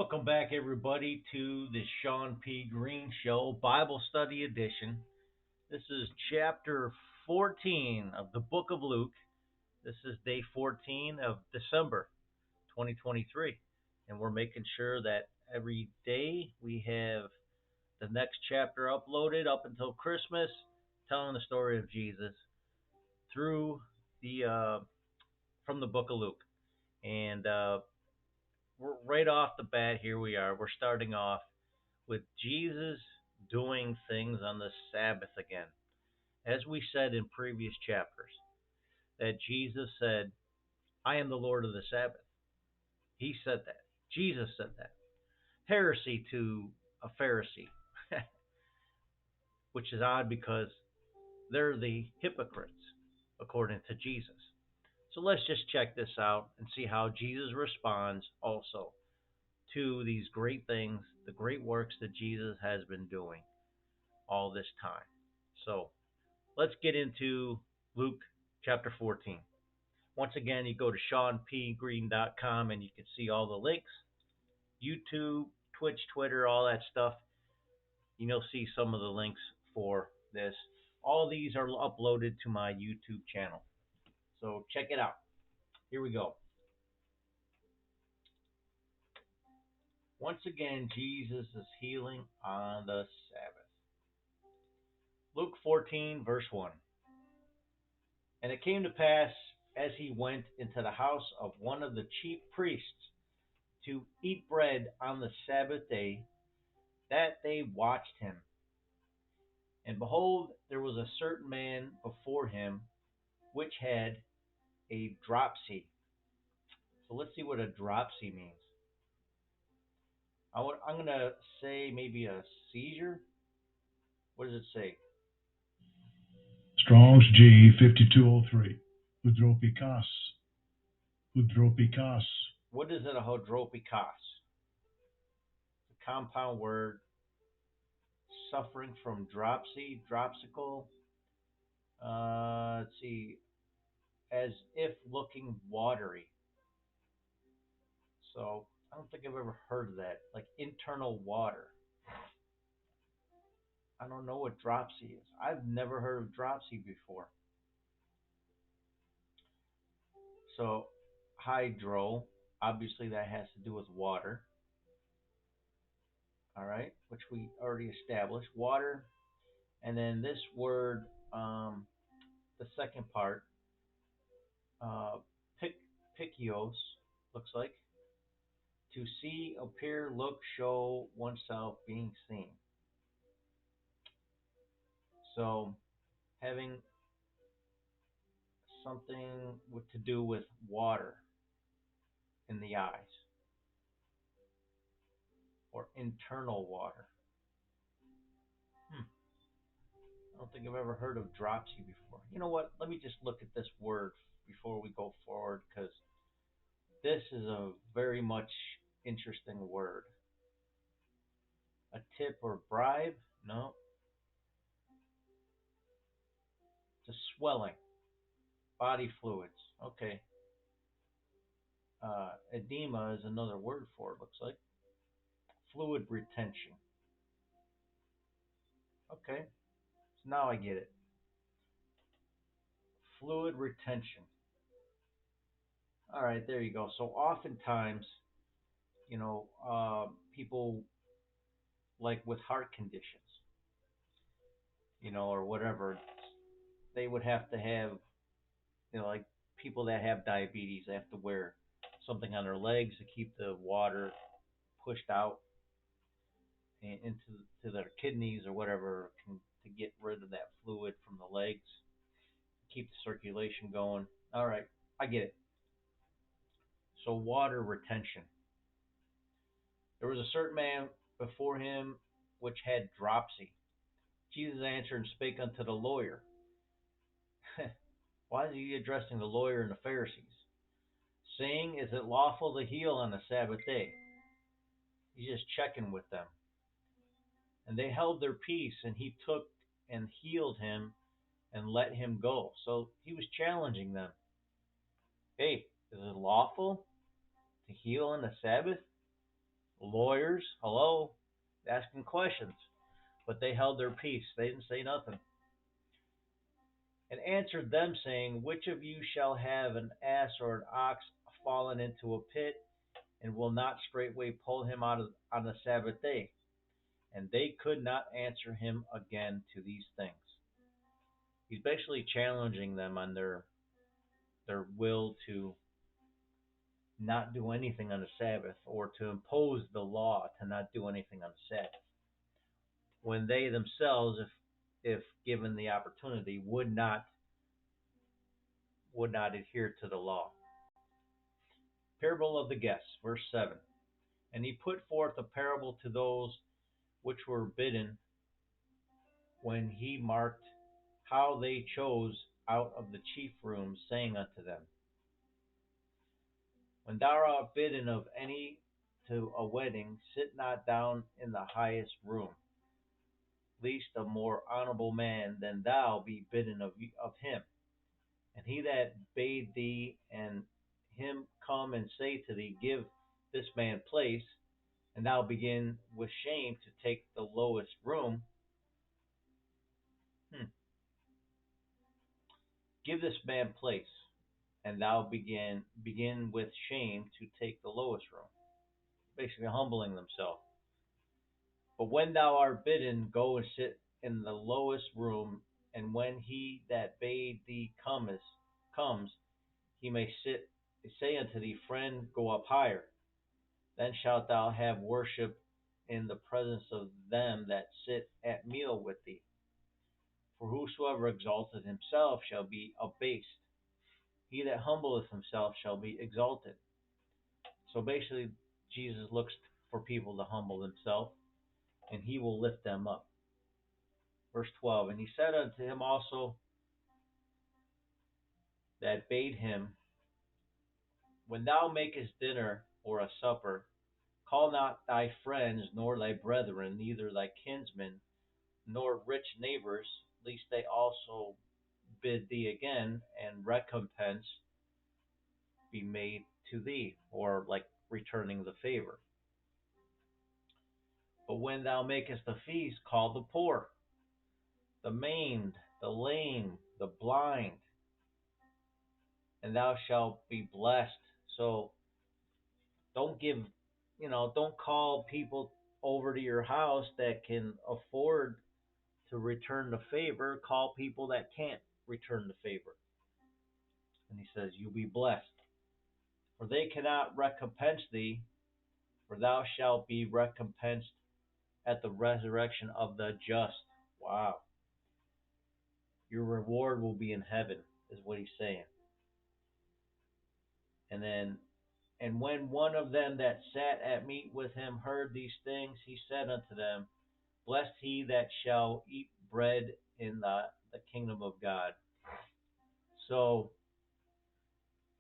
Welcome back, everybody, to the Shawn P. Greene Show Bible Study Edition. This is chapter 14 of the book of Luke. This is day 14 of December 2023. And we're making sure that every day we have the next chapter uploaded up until Christmas, telling the story of Jesus through the from the book of Luke. And we're right off the bat, here we are. We're starting off with Jesus doing things on the Sabbath again. As we said in previous chapters, that Jesus said, I am the Lord of the Sabbath. He said that. Jesus said that. Heresy to a Pharisee, which is odd because they're the hypocrites, according to Jesus. So let's just check this out and see how Jesus responds also to these great things, the great works that Jesus has been doing all this time. So let's get into Luke chapter 14. Once again, you go to ShawnPGreene.com and you can see all the links, YouTube, Twitch, Twitter, all that stuff. You'll see some of the links for this. All these are uploaded to my YouTube channel. So check it out. Here we go. Once again, Jesus is healing on the Sabbath. Luke 14, verse 1. And it came to pass, as he went into the house of one of the chief priests to eat bread on the Sabbath day, that they watched him. And behold, there was a certain man before him which had a dropsy. So let's see what a dropsy means. I'm going to say maybe a seizure. What does it say? Strong's G 5203. Hydropikos. Hydropikos. What is it, a hydropikos? It's a compound word. Suffering from dropsy, dropsical. Let's see. As if looking watery. So I don't think I've ever heard of that. Like internal water. I don't know what dropsy is. I've never heard of dropsy before. So hydro, obviously that has to do with water. All right, which we already established. Water. And then this word, the second part, uh, pikios, looks like. To see, appear, look, show oneself being seen. So having something to do with water in the eyes or internal water. I don't think I've ever heard of dropsy before. You know what? Let me just look at this word before we go forward, because this is a very much interesting word. A tip or bribe? No. It's a swelling. Body fluids. Okay. Edema is another word for it, looks like. Fluid retention. Okay. So now I get it. Fluid retention. All right, there you go. So oftentimes, people like with heart conditions, or whatever, they would have to have, like people that have diabetes, they have to wear something on their legs to keep the water pushed out into their kidneys or whatever, to get rid of that fluid from the legs, keep the circulation going. All right, I get it. So water retention. There was a certain man before him which had dropsy. Jesus answered and spake unto the lawyer. Why is he addressing the lawyer and the Pharisees? Saying, is it lawful to heal on the Sabbath day? He's just checking with them. And they held their peace, and he took and healed him and let him go. So he was challenging them. Hey, is it lawful to heal on the Sabbath? Lawyers, hello, asking questions. But they held their peace. They didn't say nothing. And answered them, saying, which of you shall have an ass or an ox fallen into a pit, and will not straightway pull him out on the Sabbath day? And they could not answer him again to these things. He's basically challenging them on their will to not do anything on the Sabbath, or to impose the law to not do anything on the Sabbath, when they themselves, if given the opportunity, would not adhere to the law. Parable of the guests, verse 7. And he put forth a parable to those which were bidden, when he marked how they chose out of the chief rooms, saying unto them, when thou art bidden of any to a wedding, sit not down in the highest room, lest a more honorable man than thou be bidden of him. And he that bade thee and him come and say to thee, give this man place, and thou begin with shame to take the lowest room. Give this man place, and thou begin with shame to take the lowest room. Basically humbling themselves. But when thou art bidden, go and sit in the lowest room, and when he that bade thee comes, he may say unto thee, friend, go up higher. Then shalt thou have worship in the presence of them that sit at meal with thee. For whosoever exalteth himself shall be abased. He that humbleth himself shall be exalted. So basically, Jesus looks for people to humble themselves, and he will lift them up. Verse 12, and he said unto him also that bade him, when thou makest dinner or a supper, call not thy friends, nor thy brethren, neither thy kinsmen, nor rich neighbors, lest they also bid thee again, and recompense be made to thee, or like returning the favor. But when thou makest a feast, call the poor, the maimed, the lame, the blind, and thou shalt be blessed. So don't call people over to your house that can afford to return the favor. Call people that can't return the favor. And he says, you'll be blessed. For they cannot recompense thee, for thou shalt be recompensed at the resurrection of the just. Wow. Your reward will be in heaven, is what he's saying. And when one of them that sat at meat with him heard these things, he said unto them, blessed he that shall eat bread in the kingdom of God. So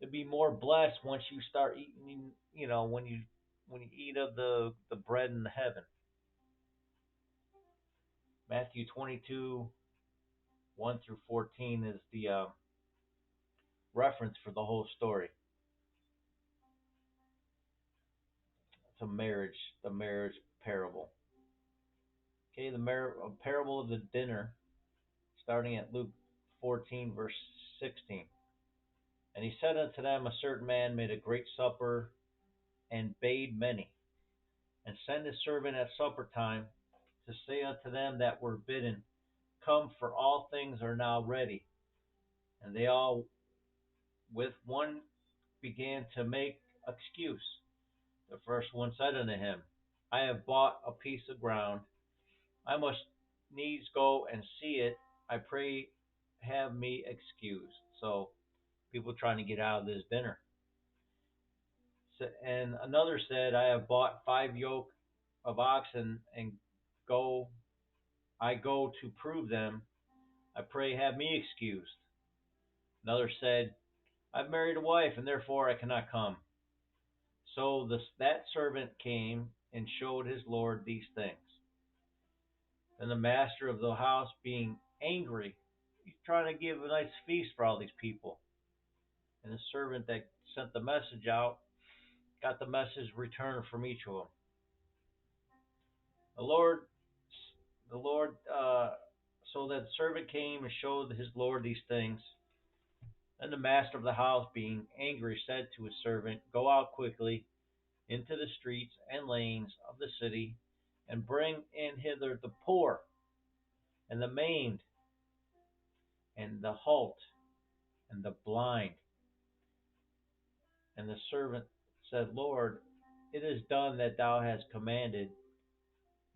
to be more blessed once you start eating, when you eat of the bread in heaven. Matthew 22, 1 through 14 is the reference for the whole story. It's the marriage parable. Okay, the parable of the dinner, starting at Luke 14, verse 16. And he said unto them, a certain man made a great supper, and bade many, and sent his servant at supper time to say unto them that were bidden, come, for all things are now ready. And they all with one began to make excuse. The first one said unto him, I have bought a piece of ground. I must needs go and see it. I pray, have me excused. So people trying to get out of this dinner. And another said, I have bought 5 yoke of oxen, and I go to prove them. I pray, have me excused. Another said, I've married a wife, and therefore I cannot come. So that servant came and showed his lord these things. Then the master of the house, being angry, he's trying to give a nice feast for all these people. And the servant that sent the message out got the message returned from each of them. The Lord, the Lord, so that the servant came and showed his Lord these things. Then the master of the house, being angry, said to his servant, Go out quickly into the streets and lanes of the city, and bring in hither the poor, and the maimed, and the halt, and the blind. And the servant said, Lord, it is done that thou hast commanded,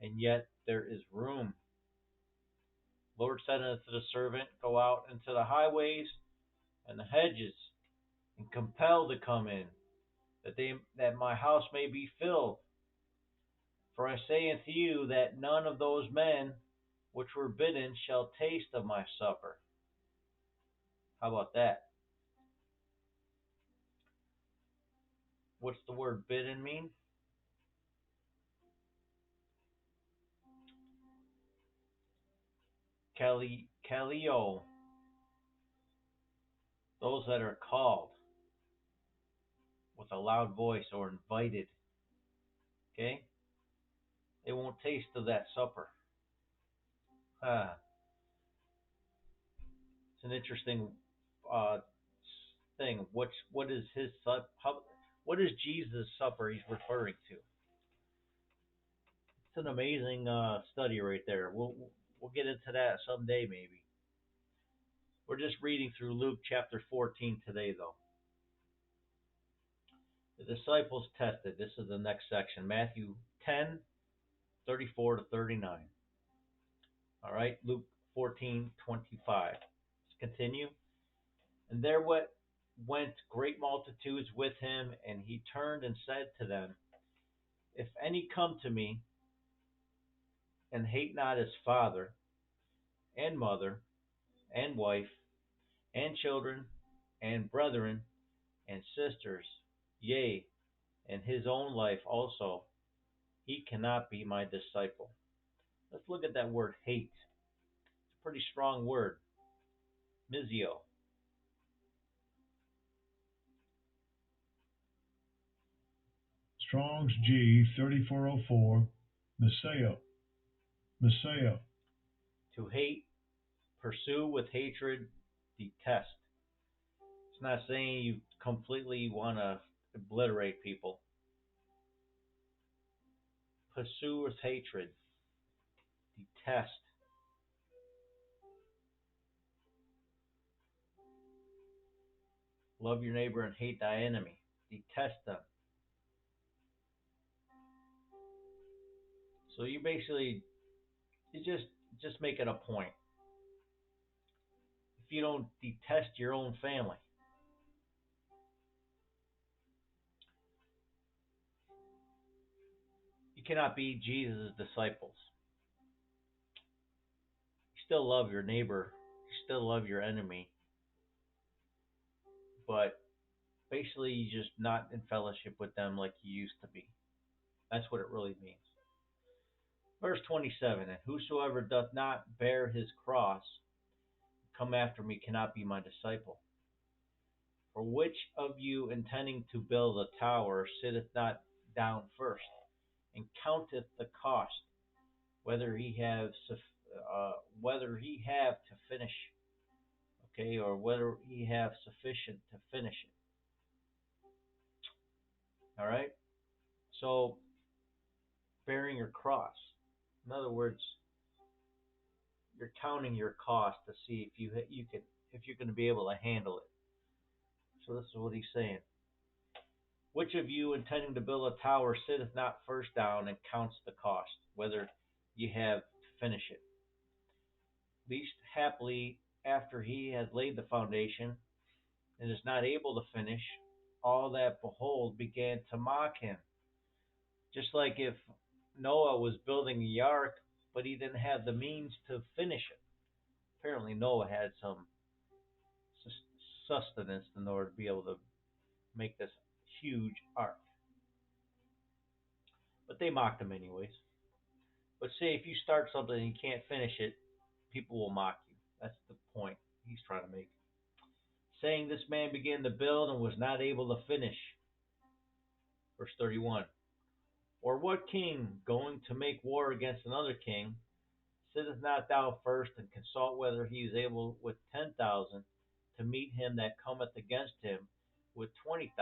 and yet there is room. Lord said unto the servant, Go out into the highways and the hedges, and compel to come in, that my house may be filled. For I say unto you that none of those men which were bidden shall taste of my supper. How about that? What's the word bidden mean? Kaleo, those that are called with a loud voice or invited. Okay? They won't taste of that supper. Ah, it's an interesting uh, thing. What is his what is Jesus' supper he's referring to? It's an amazing study right there. We'll get into that someday maybe. We're just reading through Luke chapter 14 today though. The disciples tested. This is the next section. Matthew 10:34 to 39. All right, Luke 14:25. Let's continue. And there went great multitudes with him, and he turned and said to them, If any come to me and hate not his father and mother and wife and children and brethren and sisters, yea, and his own life also, he cannot be my disciple. Let's look at that word hate. It's a pretty strong word. Mizio. Strong's G 3404. Messiah. Messiah. To hate, pursue with hatred, detest. It's not saying you completely want to obliterate people. Pursue with hatred, detest. Love your neighbor and hate thy enemy. Detest them. So you basically you just make it a point. If you don't detest your own family, you cannot be Jesus' disciples. You still love your neighbor, you still love your enemy, but basically you're just not in fellowship with them like you used to be. That's what it really means. Verse 27, And whosoever doth not bear his cross, come after me, cannot be my disciple. For which of you intending to build a tower sitteth not down first, and counteth the cost, whether he have to finish, okay, or whether he have sufficient to finish it. All right. So bearing your cross, in other words, you're counting your cost to see if you're going to be able to handle it. So this is what he's saying. Which of you intending to build a tower sitteth not first down and counts the cost, whether ye have to finish it? Least happily after he had laid the foundation and is not able to finish, all that behold began to mock him. Just like if Noah was building the ark, but he didn't have the means to finish it. Apparently Noah had some sustenance in order to be able to make this huge ark. But they mocked him anyways. But say if you start something and you can't finish it, people will mock you. That's the point he's trying to make. Saying this man began to build and was not able to finish. Verse 31. Or what king, going to make war against another king, sitteth not thou first, and consult whether he is able with 10,000 to meet him that cometh against him with 20,000?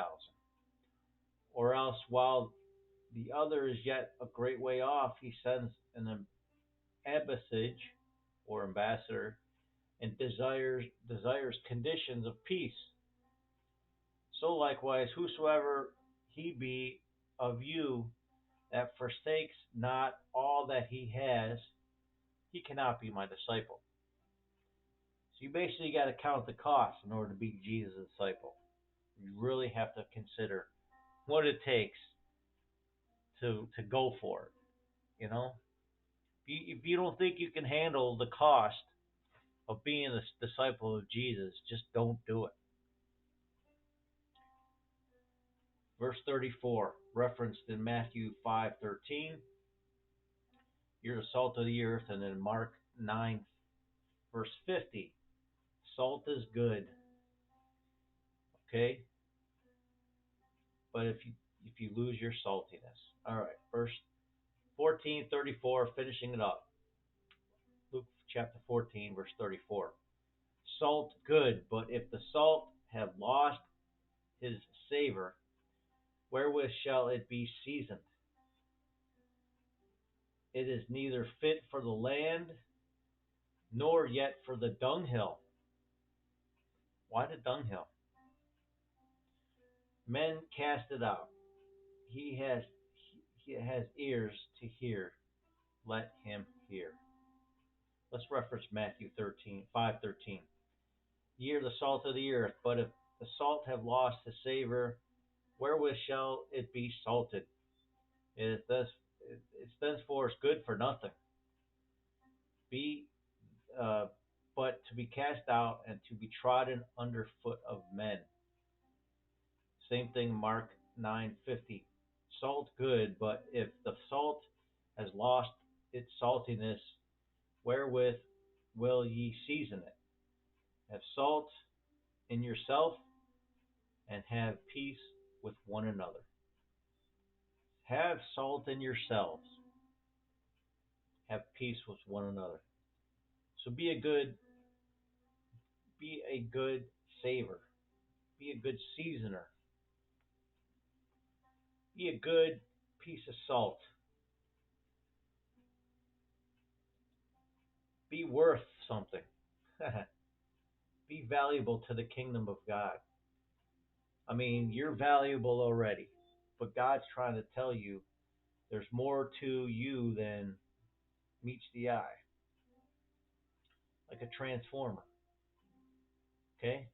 Or else, while the other is yet a great way off, he sends an ambassage or ambassador, and desires conditions of peace. So likewise, whosoever he be of you that forsakes not all that he has, he cannot be my disciple. So you basically got to count the cost in order to be Jesus' disciple. You really have to consider what it takes to go for it. You know, if you don't think you can handle the cost of being a disciple of Jesus, just don't do it. Verse 34, referenced in Matthew 5:13. You're the salt of the earth, and then Mark 9, verse 50. Salt is good, okay? But if you lose your saltiness. All right, verse 14:34, finishing it up. Luke chapter 14, verse 34. Salt good, but if the salt have lost his savor, wherewith shall it be seasoned? It is neither fit for the land, nor yet for the dunghill. Why the dunghill? Men cast it out. He has ears to hear. Let him hear. Let's reference Matthew 5:13. Ye are the salt of the earth, but if the salt have lost his savor, wherewith shall it be salted? It's thenceforth good for nothing, be but to be cast out and to be trodden under foot of men. Same thing, Mark 9:50. Salt good, but if the salt has lost its saltiness, wherewith will ye season it? Have salt in yourself, and have peace with one another. Have salt in yourselves. Have peace with one another. So be a good savor. Be a good seasoner. Be a good piece of salt. Be worth something. Be valuable to the kingdom of God. I mean, you're valuable already, but God's trying to tell you there's more to you than meets the eye, like a transformer. Okay?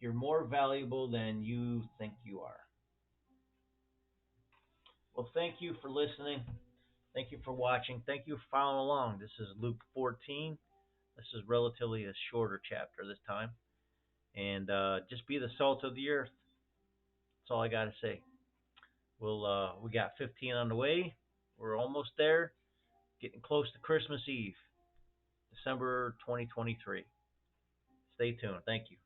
You're more valuable than you think you are. Well, thank you for listening. Thank you for watching. Thank you for following along. This is Luke 14. This is relatively a shorter chapter this time. And just be the salt of the earth. That's all I got to say. We got 15 on the way. We're almost there. Getting close to Christmas Eve, December 2023. Stay tuned. Thank you.